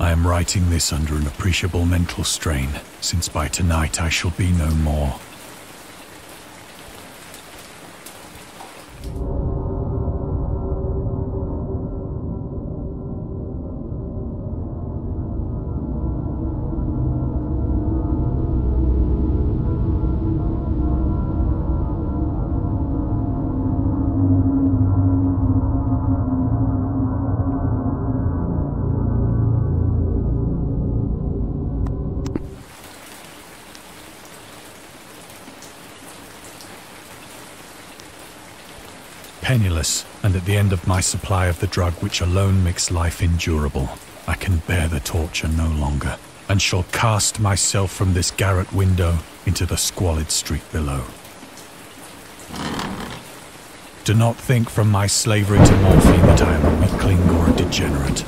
I am writing this under an appreciable mental strain, since by tonight I shall be no more. Penniless, and at the end of my supply of the drug which alone makes life endurable, I can bear the torture no longer, and shall cast myself from this garret window into the squalid street below. Do not think from my slavery to morphine that I am a weakling or a degenerate.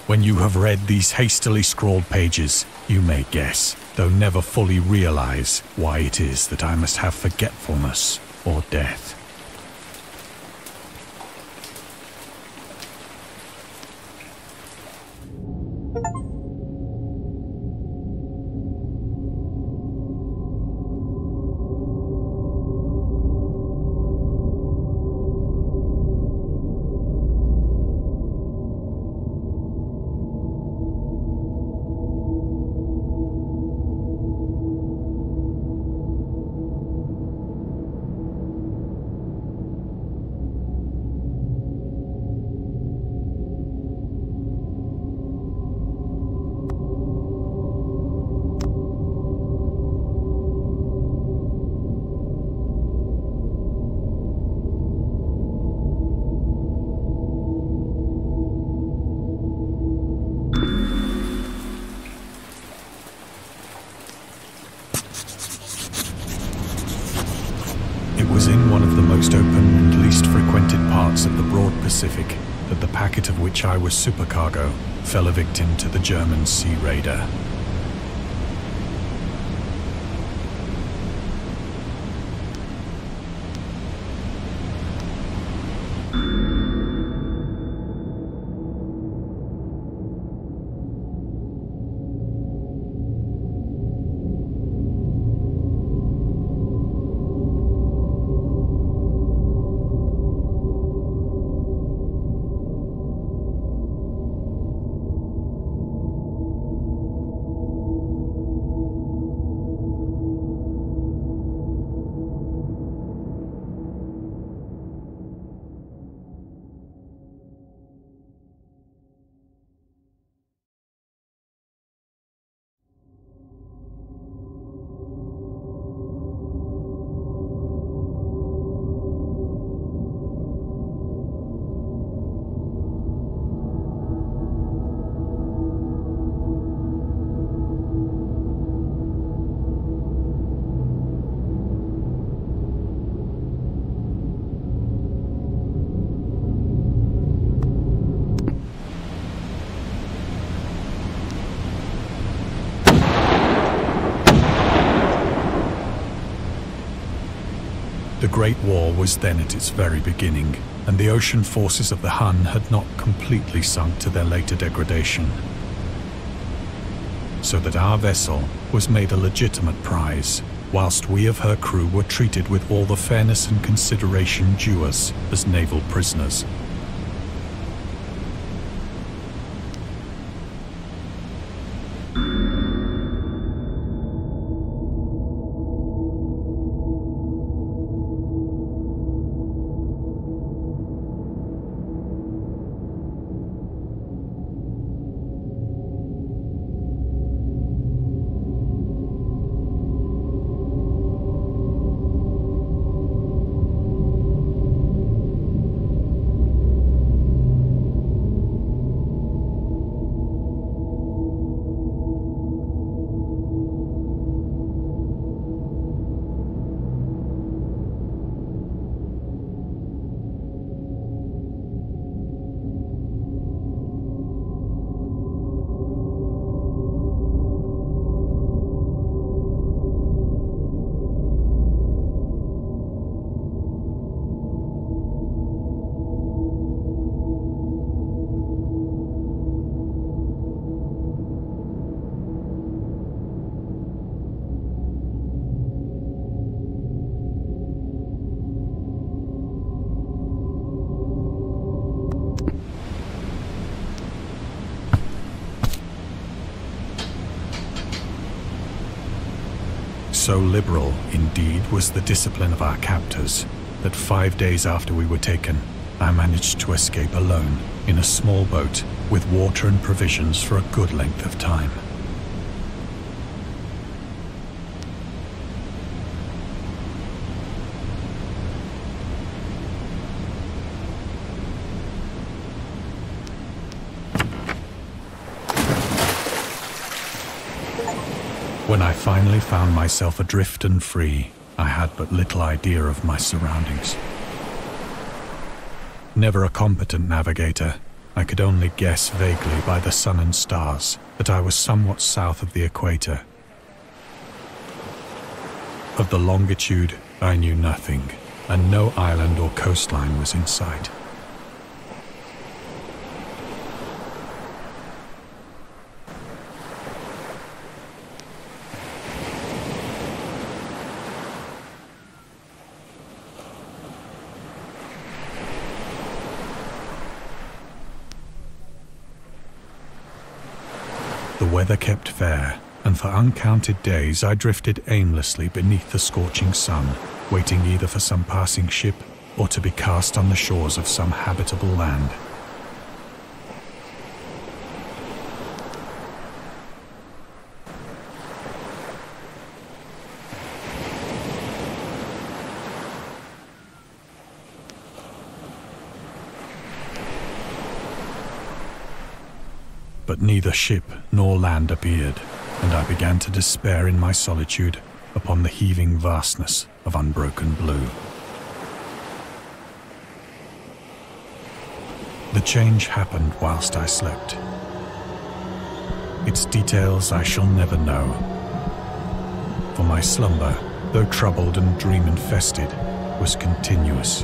When you have read these hastily scrawled pages, you may guess, though never fully realize, why it is that I must have forgetfulness or death. It was in one of the most open and least frequented parts of the broad Pacific that the packet of which I was supercargo fell a victim to the German sea raider. The Great War was then at its very beginning, and the ocean forces of the Hun had not completely sunk to their later degradation. So that our vessel was made a legitimate prize, whilst we of her crew were treated with all the fairness and consideration due us as naval prisoners. So liberal, indeed, was the discipline of our captors that 5 days after we were taken, I managed to escape alone in a small boat with water and provisions for a good length of time. When I finally found myself adrift and free, I had but little idea of my surroundings. Never a competent navigator, I could only guess vaguely by the sun and stars that I was somewhat south of the equator. Of the longitude, I knew nothing, and no island or coastline was in sight. The weather kept fair, and for uncounted days I drifted aimlessly beneath the scorching sun, waiting either for some passing ship or to be cast on the shores of some habitable land. But neither ship nor land appeared, and I began to despair in my solitude upon the heaving vastness of unbroken blue. The change happened whilst I slept. Its details I shall never know, for my slumber, though troubled and dream-infested, was continuous.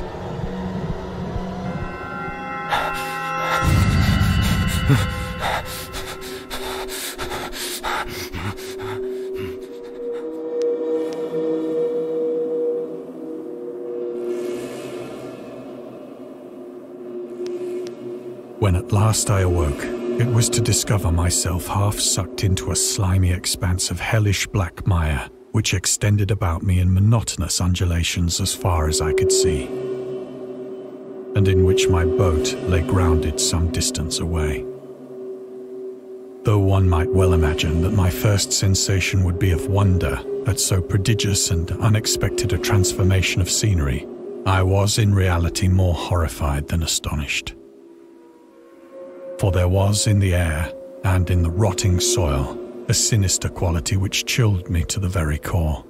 When at last I awoke, it was to discover myself half sucked into a slimy expanse of hellish black mire, which extended about me in monotonous undulations as far as I could see, and in which my boat lay grounded some distance away. Though one might well imagine that my first sensation would be of wonder at so prodigious and unexpected a transformation of scenery, I was in reality more horrified than astonished. For there was in the air and in the rotting soil a sinister quality which chilled me to the very core.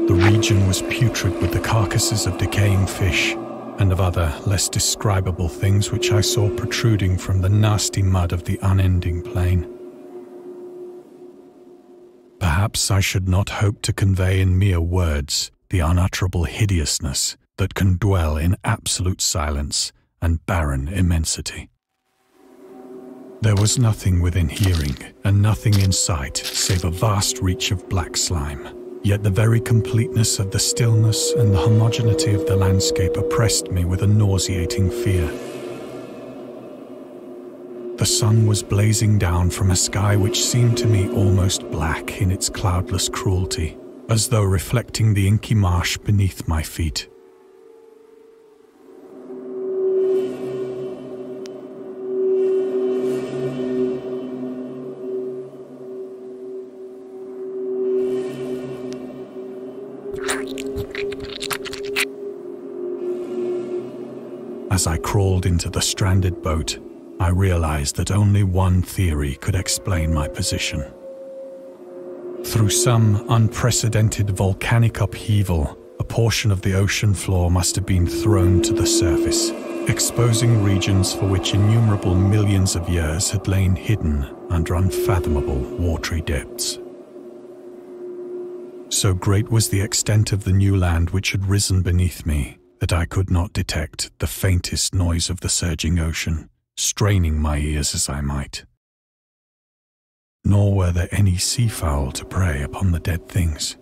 The region was putrid with the carcasses of decaying fish and of other less describable things which I saw protruding from the nasty mud of the unending plain. Perhaps I should not hope to convey in mere words the unutterable hideousness that can dwell in absolute silence and barren immensity. There was nothing within hearing and nothing in sight save a vast reach of black slime, yet the very completeness of the stillness and the homogeneity of the landscape oppressed me with a nauseating fear. The sun was blazing down from a sky which seemed to me almost black in its cloudless cruelty, as though reflecting the inky marsh beneath my feet. As I crawled into the stranded boat, I realized that only one theory could explain my position. Through some unprecedented volcanic upheaval, a portion of the ocean floor must have been thrown to the surface, exposing regions for which innumerable millions of years had lain hidden under unfathomable watery depths. So great was the extent of the new land which had risen beneath me that I could not detect the faintest noise of the surging ocean, straining my ears as I might. Nor were there any seafowl to prey upon the dead things.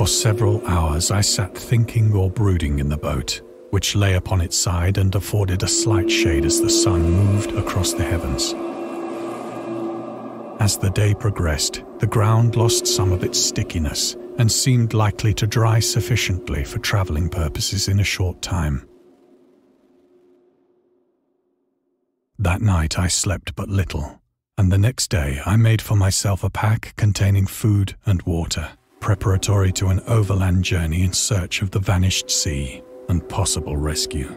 For several hours I sat thinking or brooding in the boat, which lay upon its side and afforded a slight shade as the sun moved across the heavens. As the day progressed, the ground lost some of its stickiness and seemed likely to dry sufficiently for traveling purposes in a short time. That night I slept but little, and the next day I made for myself a pack containing food and water, preparatory to an overland journey in search of the vanished sea and possible rescue.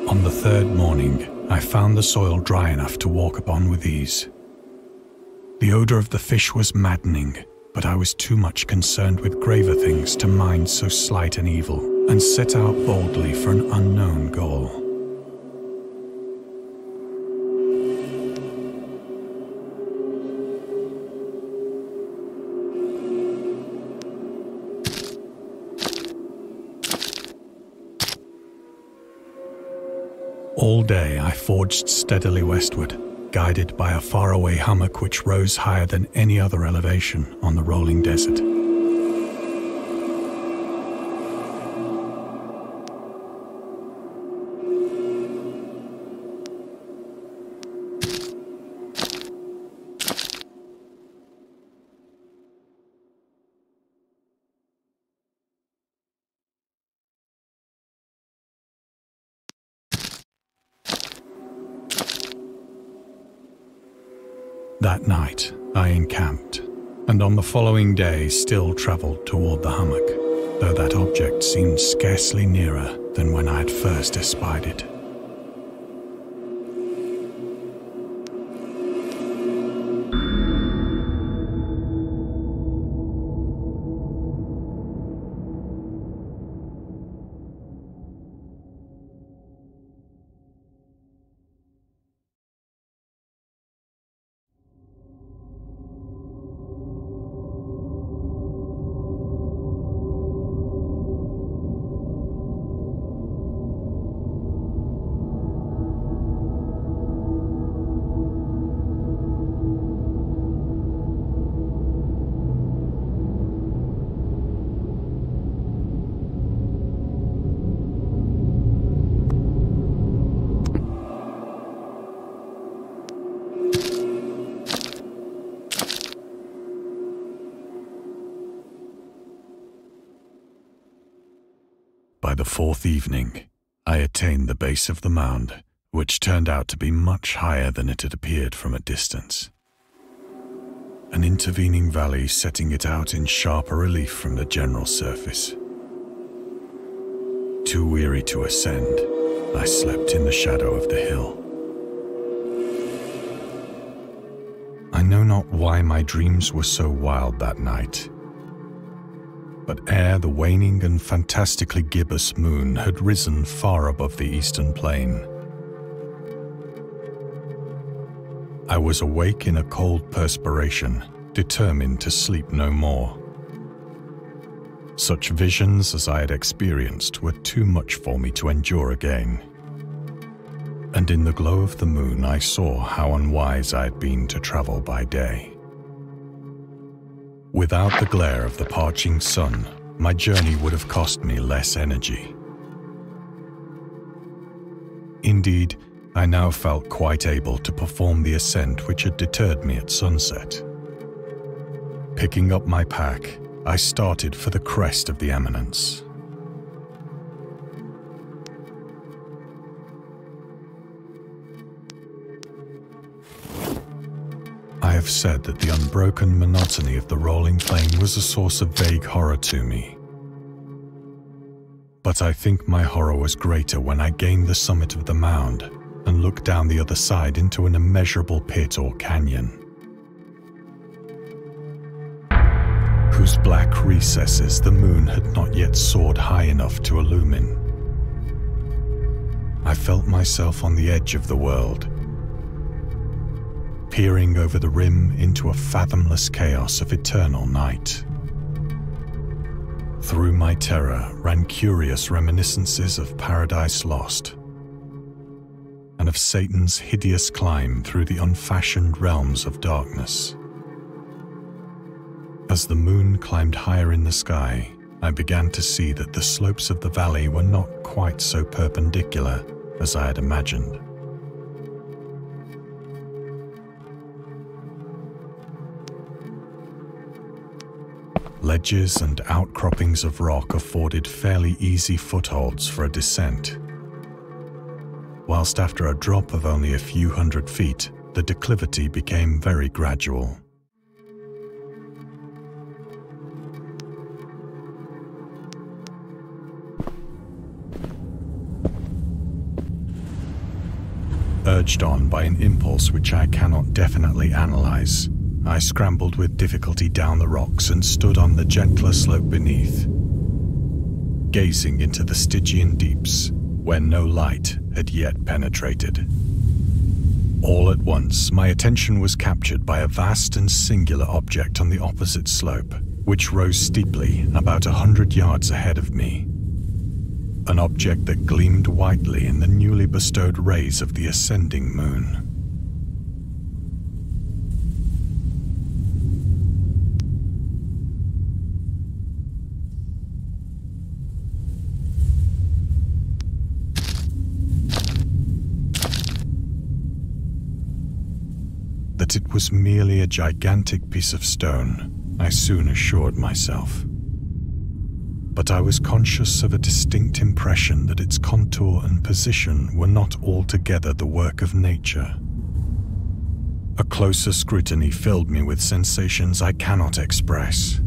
On the third morning, I found the soil dry enough to walk upon with ease. The odor of the fish was maddening, but I was too much concerned with graver things to mind so slight an evil, and set out boldly for an unknown goal. All day I forged steadily westward, guided by a faraway hummock which rose higher than any other elevation on the rolling desert. That night, I encamped, and on the following day still travelled toward the hummock, though that object seemed scarcely nearer than when I had first espied it. By the fourth evening, I attained the base of the mound, which turned out to be much higher than it had appeared from a distance. An intervening valley setting it out in sharper relief from the general surface. Too weary to ascend, I slept in the shadow of the hill. I know not why my dreams were so wild that night, but ere the waning and fantastically gibbous moon had risen far above the eastern plain, I was awake in a cold perspiration, determined to sleep no more. Such visions as I had experienced were too much for me to endure again, and in the glow of the moon I saw how unwise I had been to travel by day. Without the glare of the parching sun, my journey would have cost me less energy. Indeed, I now felt quite able to perform the ascent which had deterred me at sunset. Picking up my pack, I started for the crest of the eminence. I have said that the unbroken monotony of the rolling plain was a source of vague horror to me. But I think my horror was greater when I gained the summit of the mound and looked down the other side into an immeasurable pit or canyon, whose black recesses the moon had not yet soared high enough to illumine. I felt myself on the edge of the world, peering over the rim into a fathomless chaos of eternal night. Through my terror ran curious reminiscences of Paradise Lost, and of Satan's hideous climb through the unfashioned realms of darkness. As the moon climbed higher in the sky, I began to see that the slopes of the valley were not quite so perpendicular as I had imagined. Ledges and outcroppings of rock afforded fairly easy footholds for a descent, whilst after a drop of only a few hundred feet, the declivity became very gradual. Urged on by an impulse which I cannot definitely analyze, I scrambled with difficulty down the rocks and stood on the gentler slope beneath, gazing into the Stygian deeps where no light had yet penetrated. All at once, my attention was captured by a vast and singular object on the opposite slope, which rose steeply about 100 yards ahead of me. An object that gleamed whitely in the newly bestowed rays of the ascending moon. That it was merely a gigantic piece of stone, I soon assured myself. But I was conscious of a distinct impression that its contour and position were not altogether the work of nature. A closer scrutiny filled me with sensations I cannot express.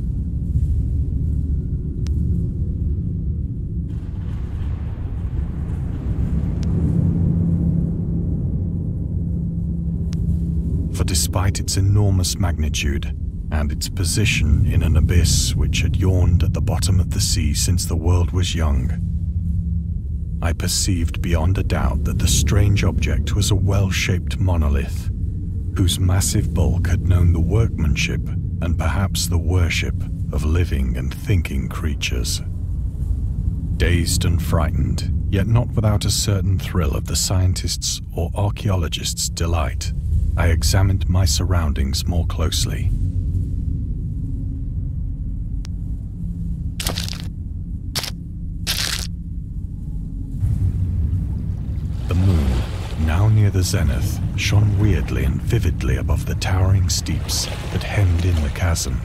For despite its enormous magnitude, and its position in an abyss which had yawned at the bottom of the sea since the world was young, I perceived beyond a doubt that the strange object was a well-shaped monolith, whose massive bulk had known the workmanship and perhaps the worship of living and thinking creatures. Dazed and frightened, yet not without a certain thrill of the scientist's or archaeologist's delight, I examined my surroundings more closely. The moon, now near the zenith, shone weirdly and vividly above the towering steeps that hemmed in the chasm,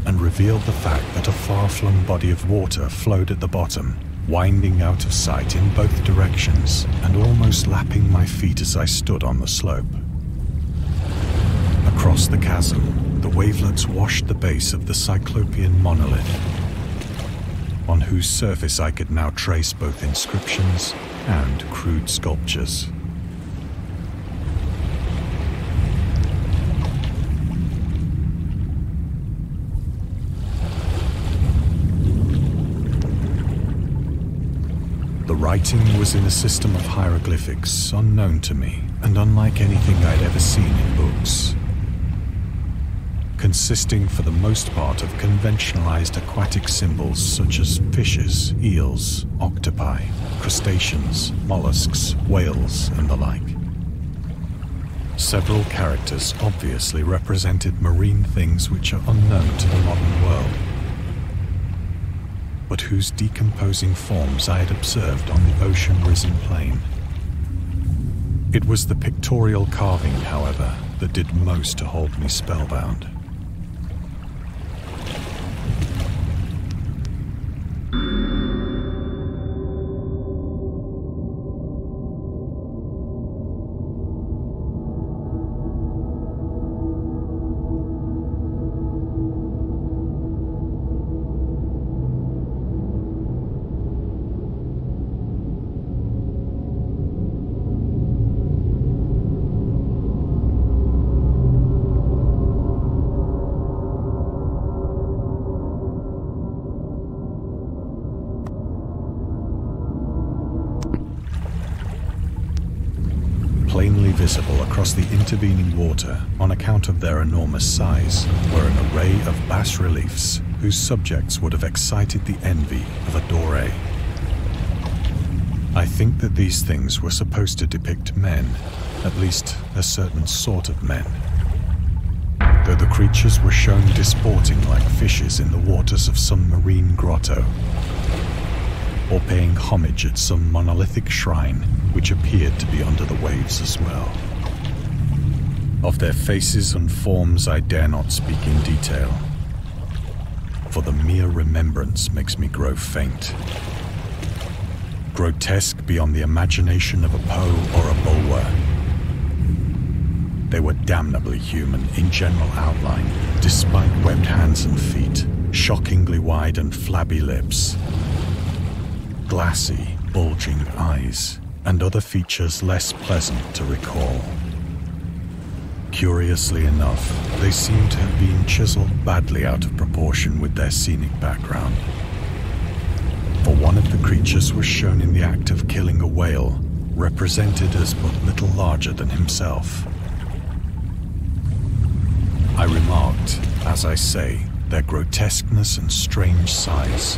and revealed the fact that a far-flung body of water flowed at the bottom, winding out of sight in both directions and almost lapping my feet as I stood on the slope. Across the chasm, the wavelets washed the base of the Cyclopean monolith, on whose surface I could now trace both inscriptions and crude sculptures. The writing was in a system of hieroglyphics unknown to me and unlike anything I'd ever seen in books, consisting for the most part of conventionalized aquatic symbols such as fishes, eels, octopi, crustaceans, mollusks, whales, and the like. Several characters obviously represented marine things which are unknown to the modern world, but whose decomposing forms I had observed on the ocean-risen plain. It was the pictorial carving, however, that did most to hold me spellbound. Plainly visible across the intervening water on account of their enormous size were an array of bas-reliefs whose subjects would have excited the envy of a doré. I think that these things were supposed to depict men, at least a certain sort of men, though the creatures were shown disporting like fishes in the waters of some marine grotto, or paying homage at some monolithic shrine which appeared to be under the waves as well. Of their faces and forms I dare not speak in detail, for the mere remembrance makes me grow faint. Grotesque beyond the imagination of a Poe or a Bulwer. They were damnably human in general outline, despite webbed hands and feet, shockingly wide and flabby lips, glassy, bulging eyes, and other features less pleasant to recall. Curiously enough, they seem to have been chiseled badly out of proportion with their scenic background. For one of the creatures was shown in the act of killing a whale, represented as but little larger than himself. I remarked, as I say, their grotesqueness and strange size,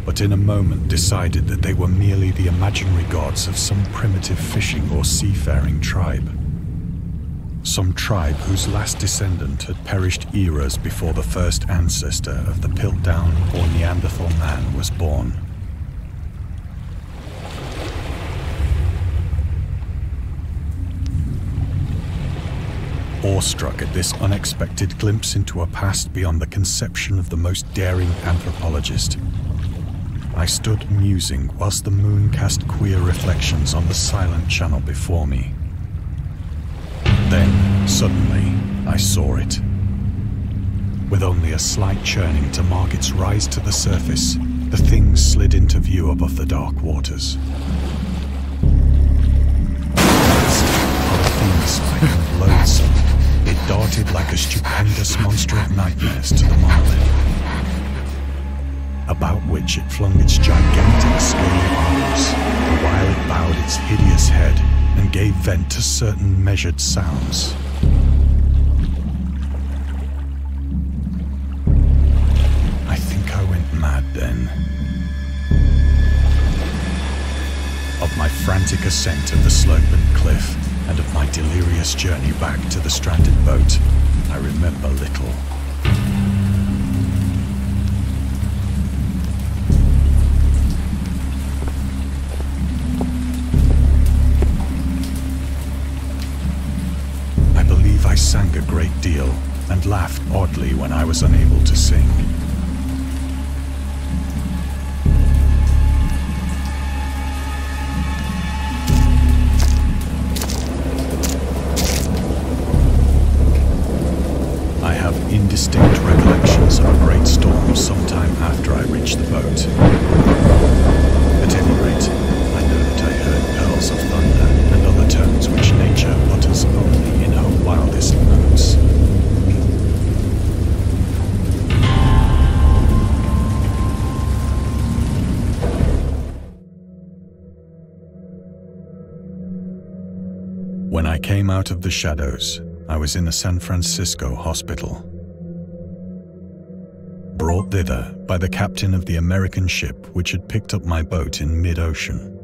but in a moment decided that they were merely the imaginary gods of some primitive fishing or seafaring tribe. Some tribe whose last descendant had perished eras before the first ancestor of the Piltdown or Neanderthal man was born. Awestruck at this unexpected glimpse into a past beyond the conception of the most daring anthropologist, I stood musing whilst the moon cast queer reflections on the silent channel before me. Then, suddenly, I saw it. With only a slight churning to mark its rise to the surface, the thing slid into view above the dark waters. Fiend-like and loathsome, it darted like a stupendous monster of nightmares to the monolith, about which it flung its gigantic scaly arms, the while it bowed its hideous head and gave vent to certain measured sounds. I think I went mad then. Of my frantic ascent of the sloping cliff and of my delirious journey back to the stranded boat, I remember little. I sang a great deal and laughed oddly when I was unable to sing. I have indistinct recollections of a great storm sometime after I reached the boat. At any rate, I know that I heard pearls of thunder and other tones which nature utters only in her wildest moods. When I came out of the shadows, I was in a San Francisco hospital, brought thither by the captain of the American ship which had picked up my boat in mid-ocean.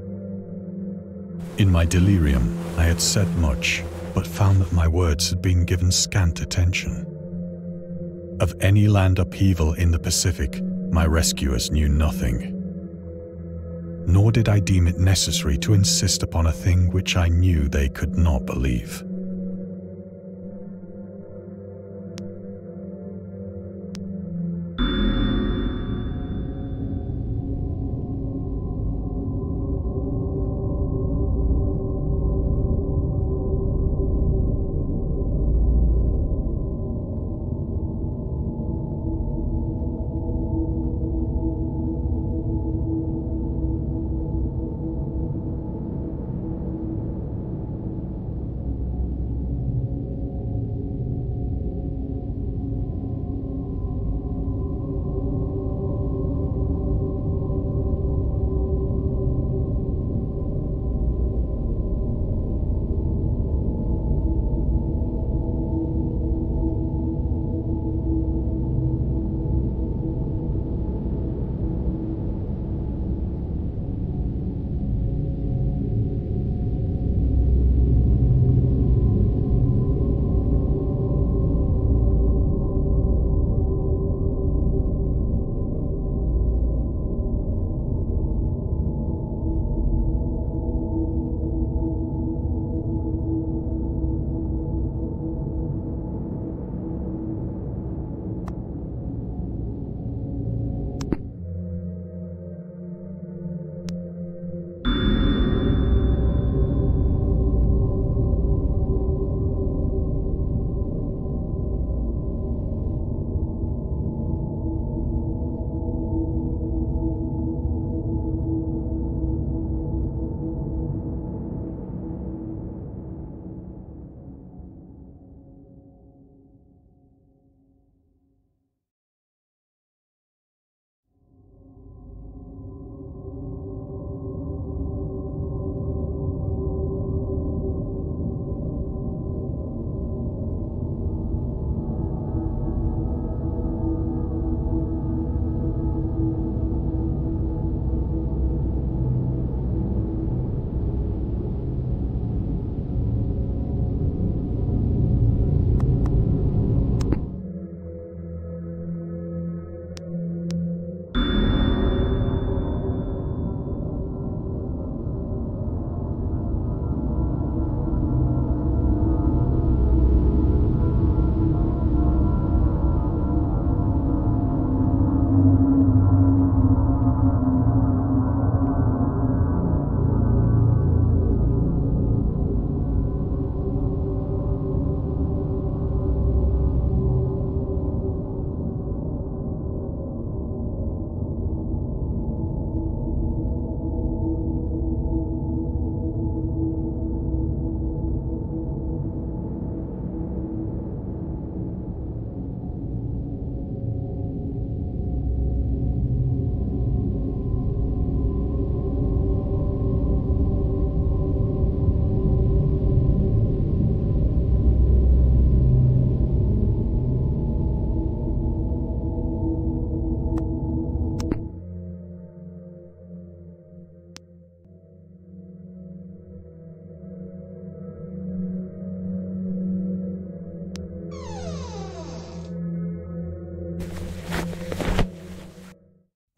In my delirium, I had said much, but found that my words had been given scant attention. Of any land upheaval in the Pacific, my rescuers knew nothing. Nor did I deem it necessary to insist upon a thing which I knew they could not believe.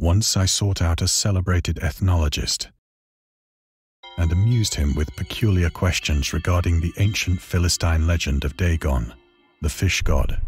Once I sought out a celebrated ethnologist and amused him with peculiar questions regarding the ancient Philistine legend of Dagon, the fish god.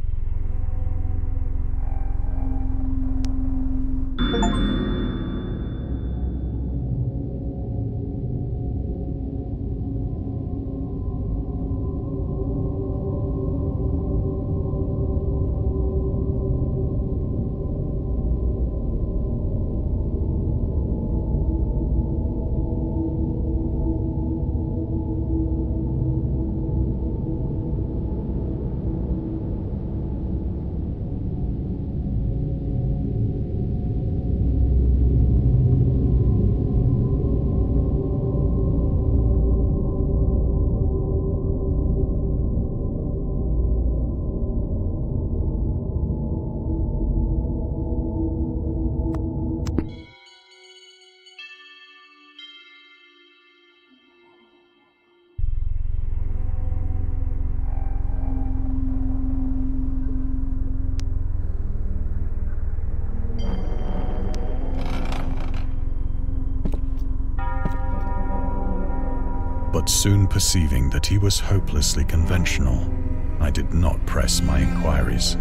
But soon perceiving that he was hopelessly conventional, I did not press my inquiries.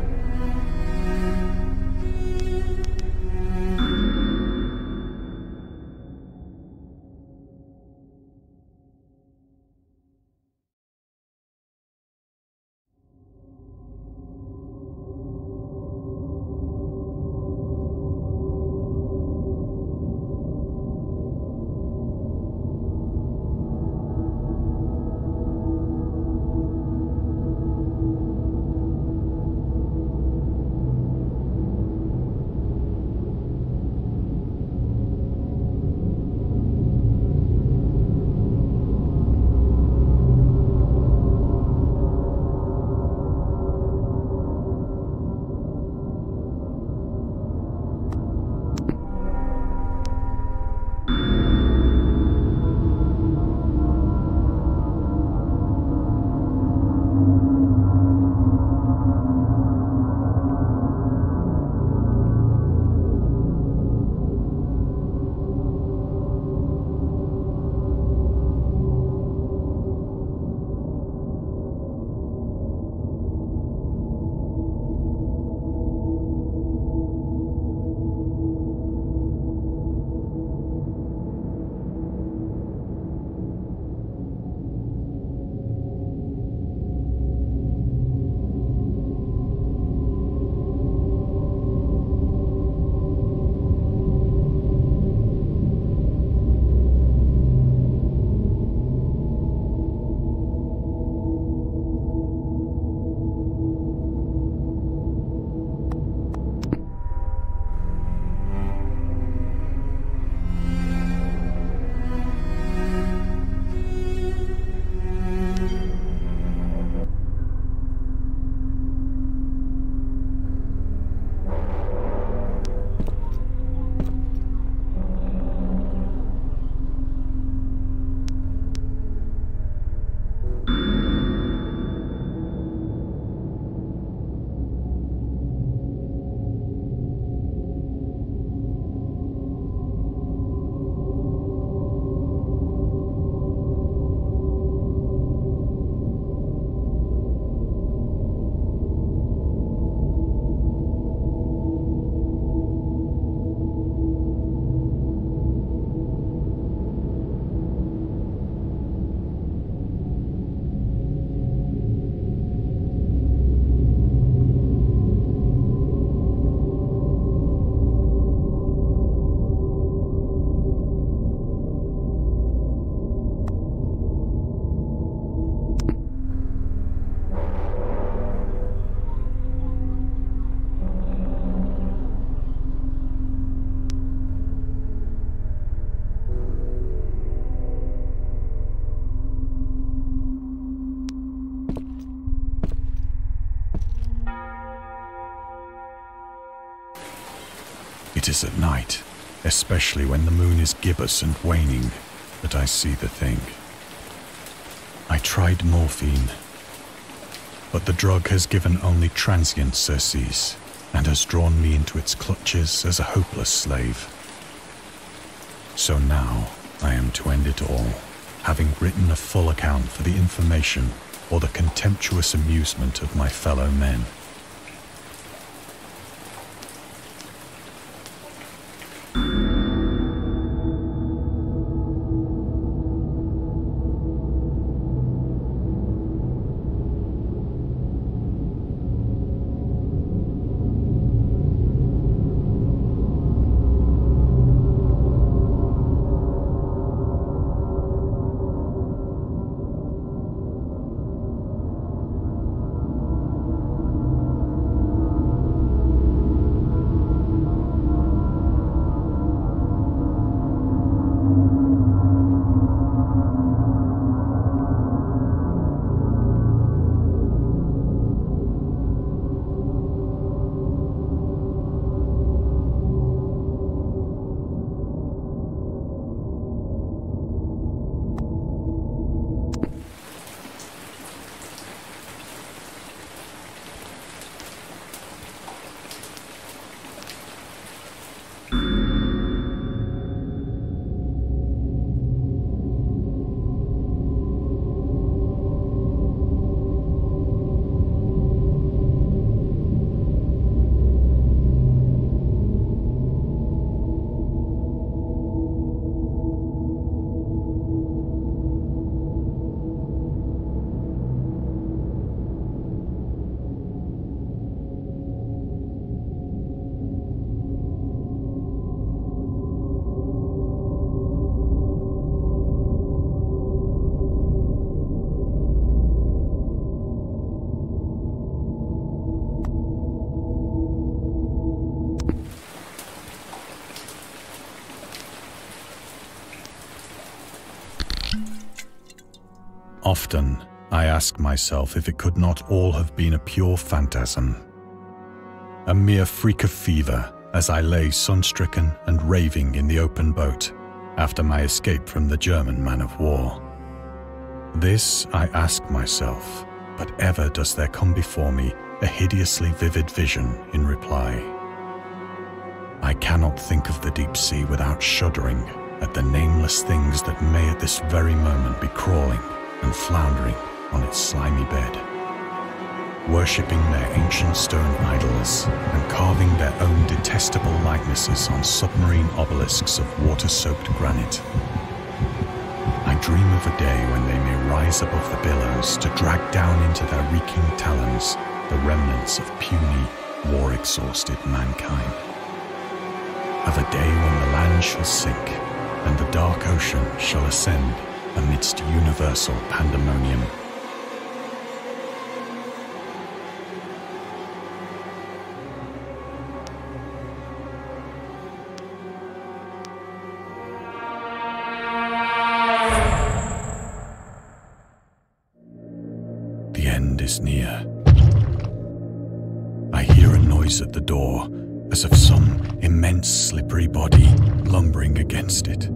It is at night, especially when the moon is gibbous and waning, that I see the thing. I tried morphine, but the drug has given only transient surcease. and has drawn me into its clutches as a hopeless slave. So now I am to end it all, having written a full account for the information or the contemptuous amusement of my fellow men. Often, I ask myself if it could not all have been a pure phantasm. A mere freak of fever as I lay sun-stricken and raving in the open boat after my escape from the German man-of-war. This I ask myself, but ever does there come before me a hideously vivid vision in reply. I cannot think of the deep sea without shuddering at the nameless things that may at this very moment be crawling and floundering on its slimy bed, worshipping their ancient stone idols and carving their own detestable likenesses on submarine obelisks of water-soaked granite. I dream of a day when they may rise above the billows to drag down into their reeking talons the remnants of puny, war-exhausted mankind. Of a day when the land shall sink and the dark ocean shall ascend amidst universal pandemonium. The end is near. I hear a noise at the door, as of some immense slippery body lumbering against it.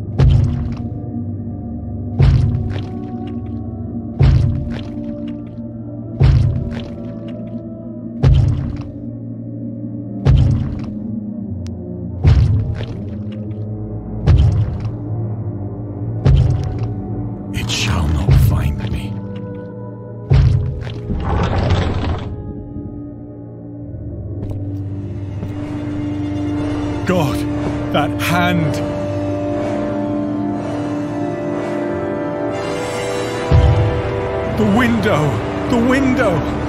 God, that hand! The window! The window!